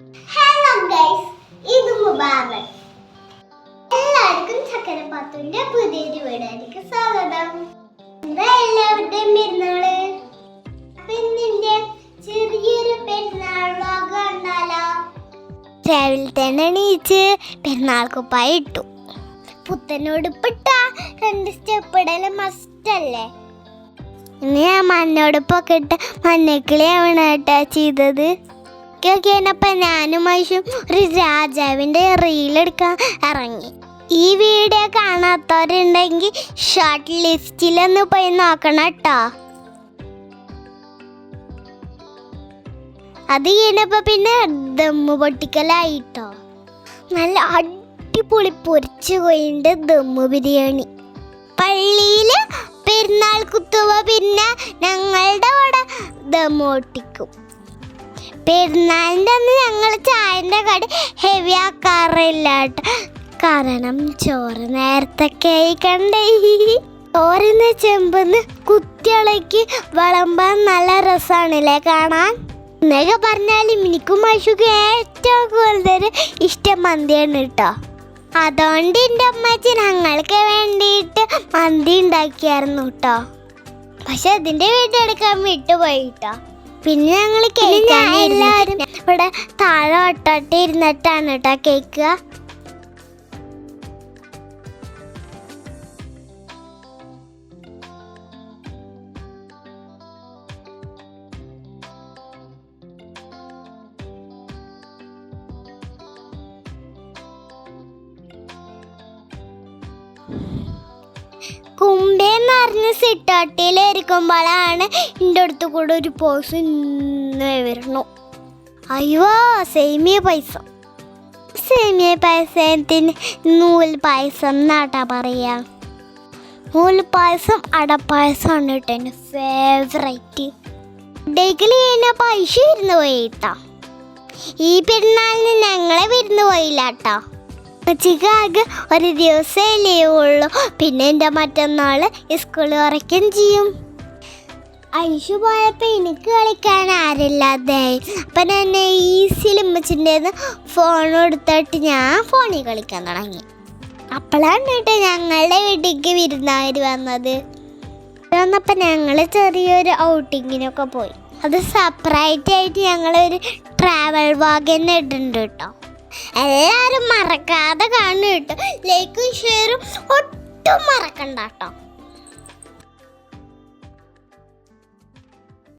Hello guys, ഇത് മുബാറക്. എല്ലാവർക്കും ചക്കരപ്പാത്തുവിന്റെ പുതിയൊരു വീഡിയോയിലേക്ക് സ്വാഗതം. എന്താ എല്ലാവരുടെയും പെരുന്നാള്? പിന്നെ ചെറിയൊരു പെരുന്നാൾ വ്ലോഗ് കണ്ടാലോ? രാവിലെ തന്നെ എണീച്ച് പെരുന്നാൾ കുപ്പായി ഇട്ടു. പുത്തനോടുപ്പിട്ട 2 സ്റ്റെപ്പ് ഇടല് മസ്റ്റ് അല്ലേ? ഇന്ന് ഞാൻ മണ്ണോടൊപ്പൊക്കെ ഇട്ട് മഞ്ഞക്കിളിയാണ് കേട്ടാ ചെയ്തത്. കഴിഞ്ഞപ്പോൾ ഞാനും മൈഷും ഒരു രാജാവിൻ്റെ റീലെടുക്കാൻ ഇറങ്ങി. ഈ വീഡിയോ കാണാത്തവരുണ്ടെങ്കിൽ ഷോർട്ട് ലിസ്റ്റിലൊന്ന് പോയി നോക്കണം കേട്ടോ. അത് കഴിഞ്ഞപ്പോൾ പിന്നെ ദമ്മ് പൊട്ടിക്കലായിട്ടോ. നല്ല അടിപൊളി പൊരിച്ചു പോയിണ്ട് ദമ്മ് ബിരിയാണി. പള്ളിയിൽ പെരുന്നാൾ കുത്തുവ പിന്നെ ഞങ്ങളുടെ അവിടെ ദമ്മ് പൊട്ടിക്കും. പെരുന്നാളിൻ്റെ അന്ന് ഞങ്ങൾ ചായൻ്റെ കടി ഹെവി ആക്കാറില്ല കേട്ടോ. കാരണം ചോറ് നേരത്തെ കഴിക്കണ്ടേ. ചോറിന്ന് ചെമ്പെന്ന് കുത്തിളക്കി വിളമ്പാൻ നല്ല രസമാണല്ലേ കാണാൻ. എന്നൊക്കെ പറഞ്ഞാലും എനിക്കും മൈഷുക്കും ഏറ്റവും കൂടുതൽ ഇഷ്ടം മന്തിയാണ് കേട്ടോ. അതുകൊണ്ട് എൻ്റെ അമ്മച്ചി ഞങ്ങൾക്ക് വേണ്ടിയിട്ട് മന്തി ഉണ്ടാക്കിയായിരുന്നു കേട്ടോ. പക്ഷെ അതിൻ്റെ വീഡിയോ എടുക്കാൻ വിട്ടുപോയി കേട്ടോ. പിന്നെ ഞങ്ങൾ എല്ലാവരും ഇവിടെ താഴെ ഒട്ടോട്ട് ഇരുന്നിട്ടാണ് കേട്ടോ കേൾക്കുക. കുമ്പേന്ന് പറഞ്ഞ സിറ്റോട്ടിലിരിക്കുമ്പോഴാണ് എൻ്റെ അടുത്ത് കൂടെ ഒരു പോസ് വരുന്നു. അയ്യോ, സേമിയ പായസത്തിന് നൂൽ പായസം എന്നാട്ടാ പറയാ. നൂൽ പായസം അടപ്പായസമാണ് കേട്ടോ എൻ്റെ ഫേവറേറ്റ്. ഡേക്കിൽ കഴിഞ്ഞ പൈസ വിരുന്ന് പോയിട്ടാ. ഈ പെരുന്നാളിന് ഞങ്ങളെ വിരുന്ന് പോയില്ല കേട്ടോ. ഉച്ചയ്ക്ക് ആകെ ഒരു ദിവസമേ ലീവുള്ളൂ. പിന്നെ എൻ്റെ മറ്റന്നാൾ സ്കൂൾ തുറക്കുകയും ചെയ്യും. ഐഷു പോയപ്പോൾ എനിക്ക് കളിക്കാൻ ആരില്ലാതായി. അപ്പം ഞാൻ ഈസിയിൽ ഉമ്മച്ചിൻ്റെ ഫോൺ എടുത്തിട്ട് ഞാൻ ഫോണിൽ കളിക്കാൻ തുടങ്ങി. അപ്പോഴാണ് കേട്ടോ ഞങ്ങളുടെ വീട്ടിലേക്ക് വിരുന്നാർ വന്നത്. വന്നപ്പോൾ ഞങ്ങൾ ചെറിയൊരു ഔട്ടിങ്ങിനൊക്കെ പോയി. അത് സെപ്പറേറ്റ് ആയിട്ട് ഞങ്ങളൊരു ട്രാവൽ വാഗൻ ഇടുന്നുണ്ട് കേട്ടോ. എല്ലാവരും മറക്കാതെ കാണും കേട്ടോ. ലൈക്കും ഷെയറും ഒട്ടും മറക്കണ്ട കേട്ടോ.